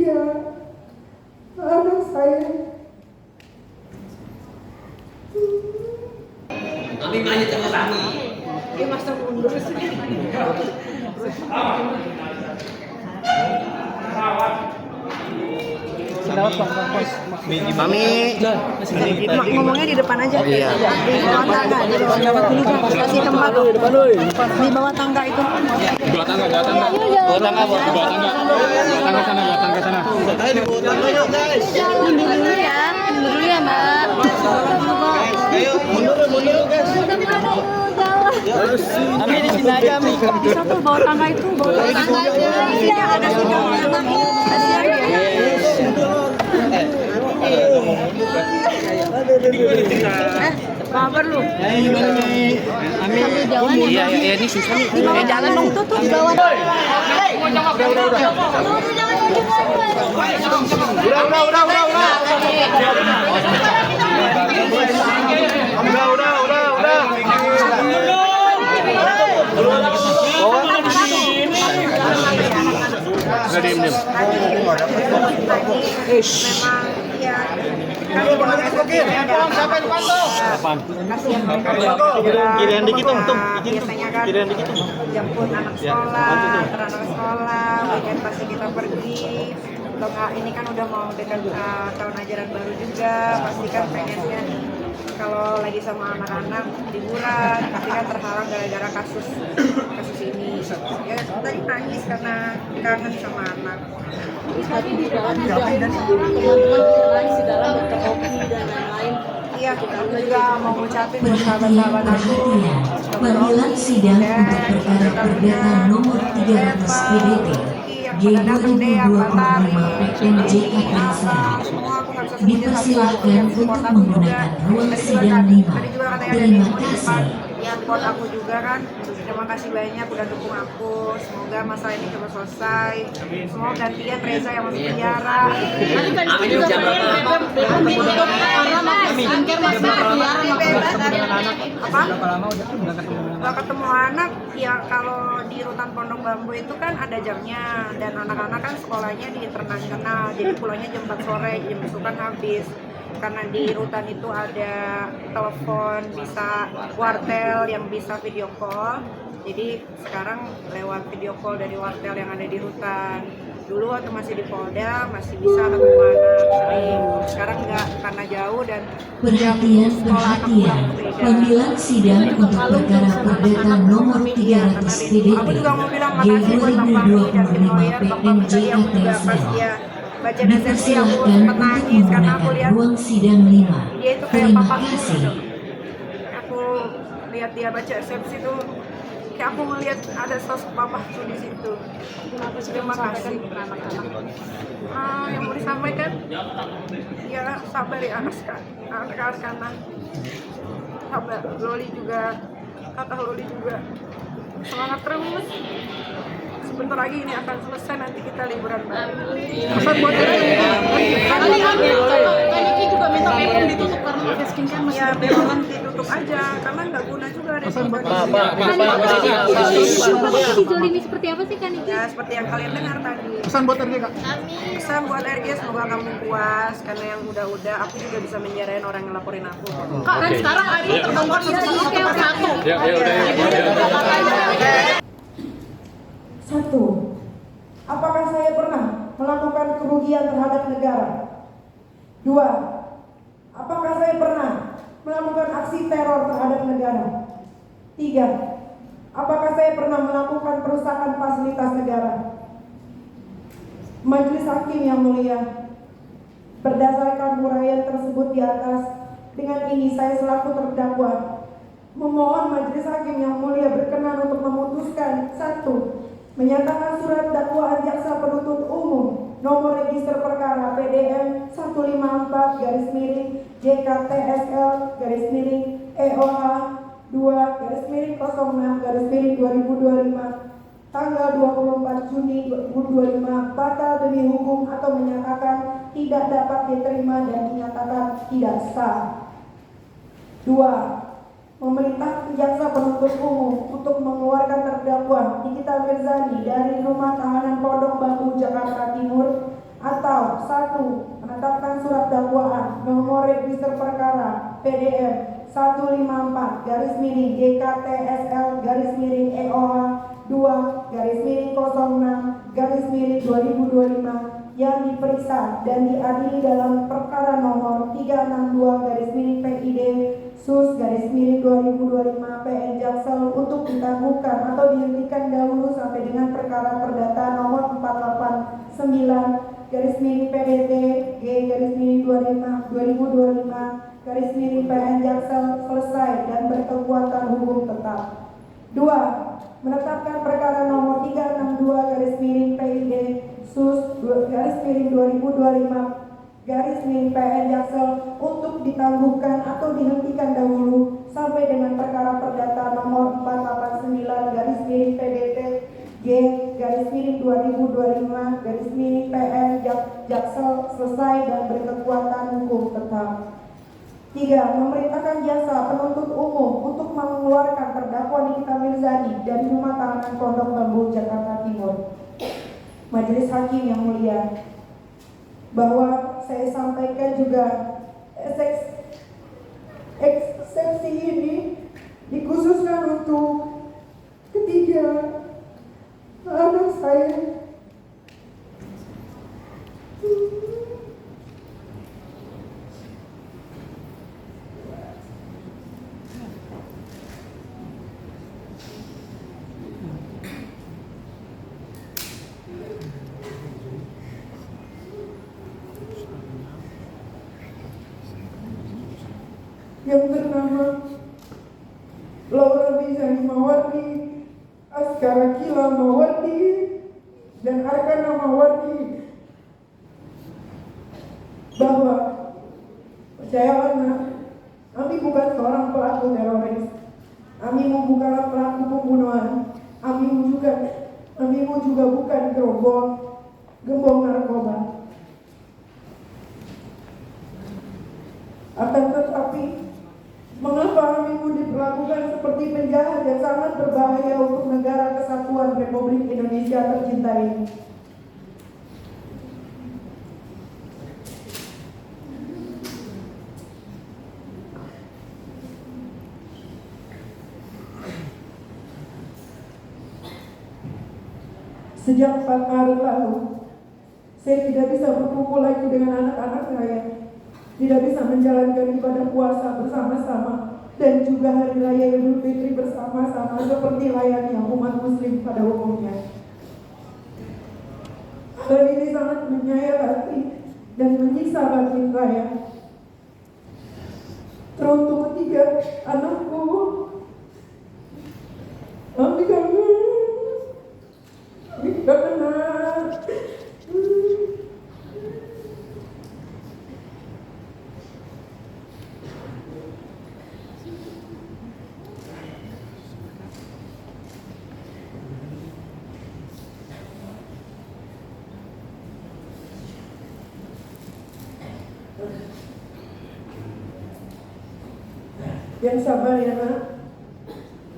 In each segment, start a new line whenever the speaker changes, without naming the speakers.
Iya, anak saya.
Kami nanya sama kami.
Dia masa mundur sih.
Mami,
Ngomongnya di depan aja.
Oh, iya.
Di bawah tangga, di bawah tangga dulu kan. Kasih tempat. Di bawah tangga itu.
Bawah tangga, bawah tangga. Bawah tangga, bawah tangga. Bawah tangga sana, bawah tangga sana.
Ayo di bawah tangga yuk guys.
Mundur dulu ya, mundur dulu ya Mbak.
Ayo mundur guys.
Mami di sini aja, Mi.
Bisa tuh bawah tangga itu, bawah tangga. Iya, ada situ. Kasihan dia. Kabar lu.
Iya, ini susah nih.
Di bawah jalan dong tuh di bawah.
Kirian dikit dong,
biasanya kan jemput anak sekolah, antar anak sekolah, weekend pasti kita pergi. Atau enggak, ini kan udah mau dekat tahun ajaran baru juga, pasti kan pengennya kalau lagi sama anak-anak liburan, tapi kan terhalang gara-gara kasus ini. Ya tadi nangis karena kangen sama anak.
Tadi di depan ada teman-teman lain di dalam untuk kopi dan lain-lain.
Iya, aku juga mau ngucapin buat sahabat-sahabat aku.
Panggilan sidang untuk perkara perdata nomor 300 PDT G2025 PMJK Persada dipersilahkan untuk menggunakan ruang sidang 5. Terima kasih.
Ya, buat aku juga kan. Terima kasih banyak udah dukung aku. Semoga masalah ini cepat selesai. Semoga gantian Reza yang masuk penjara.
Amin jam berapa?
Apa? Gak ketemu anak, ya kalau di rutan Pondok Bambu itu kan ada jamnya, dan anak-anak kan sekolahnya di internasional, jadi pulangnya jam 4 sore, jam besok kan habis. Karena di rutan itu ada telepon, bisa wartel yang bisa video call, jadi sekarang lewat video call dari wartel yang ada di rutan. Dulu waktu masih di Polda masih bisa ketemu anak sering, sekarang enggak karena jauh dan
Perhatian, panggilan sidang untuk perkara perdata nomor 300 PDT G2025 PMJK Persada dipersilahkan untuk menggunakan ruang sidang 5. Terima kasih.
Aku lihat dia baca eksepsi tuh, kayak aku melihat ada sosok papa tuh di situ. Terima kasih anak-anak. Yang mau disampaikan, ya sabar ya anak-anak. Sabar, Loli juga, kakak Loli juga. Semangat terus. Sebentar lagi ini akan selesai, nanti kita liburan bareng. Pesan buat
Niki juga minta BPOM ditutup karena pakai skincare masih.
ya BPOM ditutup aja, karena nggak guna juga ada
Dijolimi seperti apa sih Kaniki?
ya seperti yang kalian dengar tadi.
Pesan buat RG Kak.
Pesan buat RG, semoga kamu puas, karena yang udah aku juga bisa menjarain orang yang laporin aku.
Kak, kan sekarang hari ini terbongkar satu persatu.
Satu, apakah saya pernah melakukan kerugian terhadap negara? Dua, apakah saya pernah melakukan aksi teror terhadap negara? Tiga, apakah saya pernah melakukan perusakan fasilitas negara? Majelis Hakim yang mulia, berdasarkan uraian tersebut di atas, dengan ini saya selaku terdakwa memohon Majelis Hakim yang mulia berkenan untuk memutuskan: satu, menyatakan surat dakwaan jaksa penuntut umum nomor register perkara PDM 154/JKTSL/EOH 2/06/2025 tanggal 24 Juni 2025 batal demi hukum atau menyatakan tidak dapat diterima dan dinyatakan tidak sah. 2. Memerintahkan jaksa penuntut umum untuk mengeluarkan terdakwa Nikita Mirzani dari rumah tahanan Pondok Bambu, Jakarta Timur PDM 154 garis miring GKTSL garis miring EOH 2 garis miring 06 garis miring 2025 yang diperiksa dan diadili dalam perkara nomor 362 garis miring PID SUS garis miring 2025 PN Jaksel untuk ditangguhkan atau dihentikan dahulu sampai dengan perkara perdata nomor 489 garis miring PDT G garis miring 2025 garis miring PN Jaksel selesai dan berkekuatan hukum tetap. 2. Menetapkan perkara nomor 362 garis miring PID SUS garis miring 2025 garis miring PN Jaksel untuk ditangguhkan atau dihentikan dahulu sampai dengan perkara perdata nomor 489 garis miring PDT G garis miring 2025 garis miring PN Jaksel selesai dan berkekuatan hukum tetap. 3. Memerintahkan jasa penuntut umum untuk mengeluarkan terdakwa Nikita Mirzani dari rumah tahanan Pondok Bambu, Jakarta Timur. Majelis Hakim yang mulia, bahwa saya sampaikan juga eksepsi ini dikhususkan untuk ketiga anak saya. Yang bernama Laura Bizani Mawardi, Askara Kila Mawardi, dan Arkana Mawardi, bahwa percayalah, kami bukan seorang pelaku teroris, kami bukanlah pelaku pembunuhan, kami juga bukan gembong narkoba. Akan tetapi, mengapa kami diperlakukan seperti penjahat yang sangat berbahaya untuk negara kesatuan Republik Indonesia tercinta ini? Sejak 4 Maret lalu, saya tidak bisa berkumpul lagi dengan anak-anak saya, tidak bisa menjalankan ibadah puasa bersama-sama, dan juga hari raya Idul Fitri bersama-sama seperti layaknya umat muslim pada umumnya. Hal ini sangat menyayat hati dan menyiksa batin saya. Teruntuk ketiga anakku, kami kangen. Yang sabar ya nak,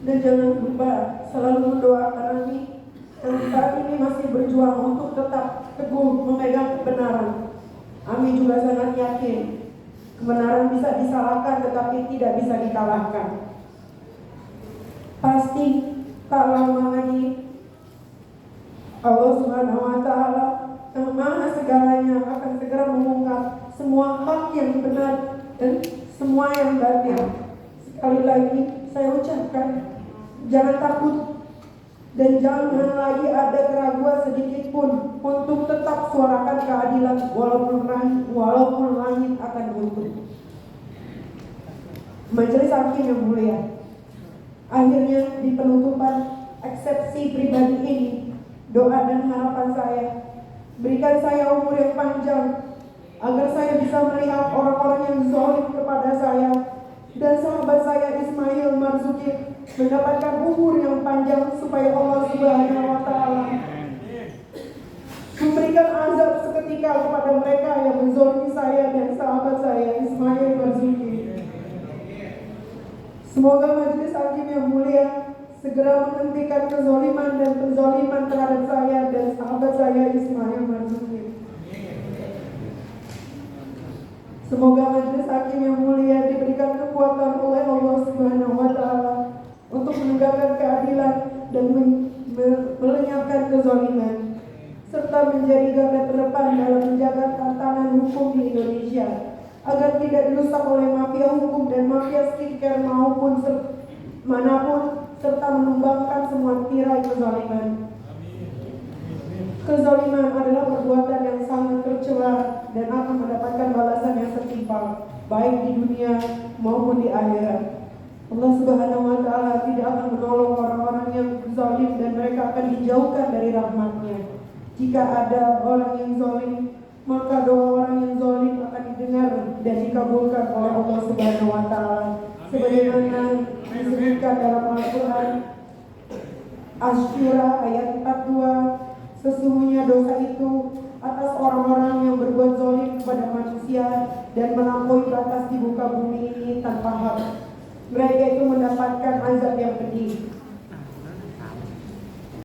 dan jangan lupa selalu mendoakan kami yang saat ini masih berjuang untuk tetap teguh memegang kebenaran. Kami juga sangat yakin kebenaran bisa disalahkan tetapi tidak bisa dikalahkan. Pasti tak lama lagi Allah Subhanahu wa Ta'ala yang Maha segalanya akan segera mengungkap semua hak yang benar dan semua yang batil. Sekali lagi saya ucapkan, jangan takut dan jangan lagi ada keraguan sedikit pun untuk tetap suarakan keadilan walaupun langit akan runtuh. Majelis Hakim yang mulia, akhirnya di penutupan eksepsi pribadi ini, doa dan harapan saya, berikan saya umur yang panjang agar saya bisa melihat orang-orang yang zalim kepada saya dan sahabat saya Ismail Marzuki mendapatkan umur yang panjang supaya Allah Subhanahu wa Ta'ala memberikan azab seketika kepada mereka yang menzalimi saya dan sahabat saya Ismail Marzuki. Semoga Majelis Hakim yang mulia segera menghentikan kezaliman dan penzaliman terhadap saya dan sahabat saya Ismail Marzuki. Semoga Majelis Hakim hakim yang mulia diberikan kekuatan oleh Allah Subhanahu wa Ta'ala untuk menegakkan keadilan dan melenyapkan kezaliman, serta menjadi garda terdepan dalam menjaga tatanan hukum di Indonesia agar tidak dirusak oleh mafia hukum dan mafia skincare maupun manapun, serta menumbangkan semua tirai kezaliman. Kezaliman adalah perbuatan yang sangat tercela dan akan mendapatkan balasan yang setimpal, baik di dunia maupun di akhirat. Allah Subhanahu wa Ta'ala tidak akan menolong orang-orang yang zalim dan mereka akan dijauhkan dari rahmat-Nya. Jika ada orang yang zalim, maka doa orang yang zalim akan didengar dan dikabulkan oleh Allah Subhanahu wa Ta'ala. Sebagaimana disebutkan dalam Al-Quran Asy-Syura ayat 42, sesungguhnya dosa itu atas orang-orang yang berbuat zalim kepada manusia dan melampaui batas di muka bumi ini tanpa hak. Mereka itu mendapatkan azab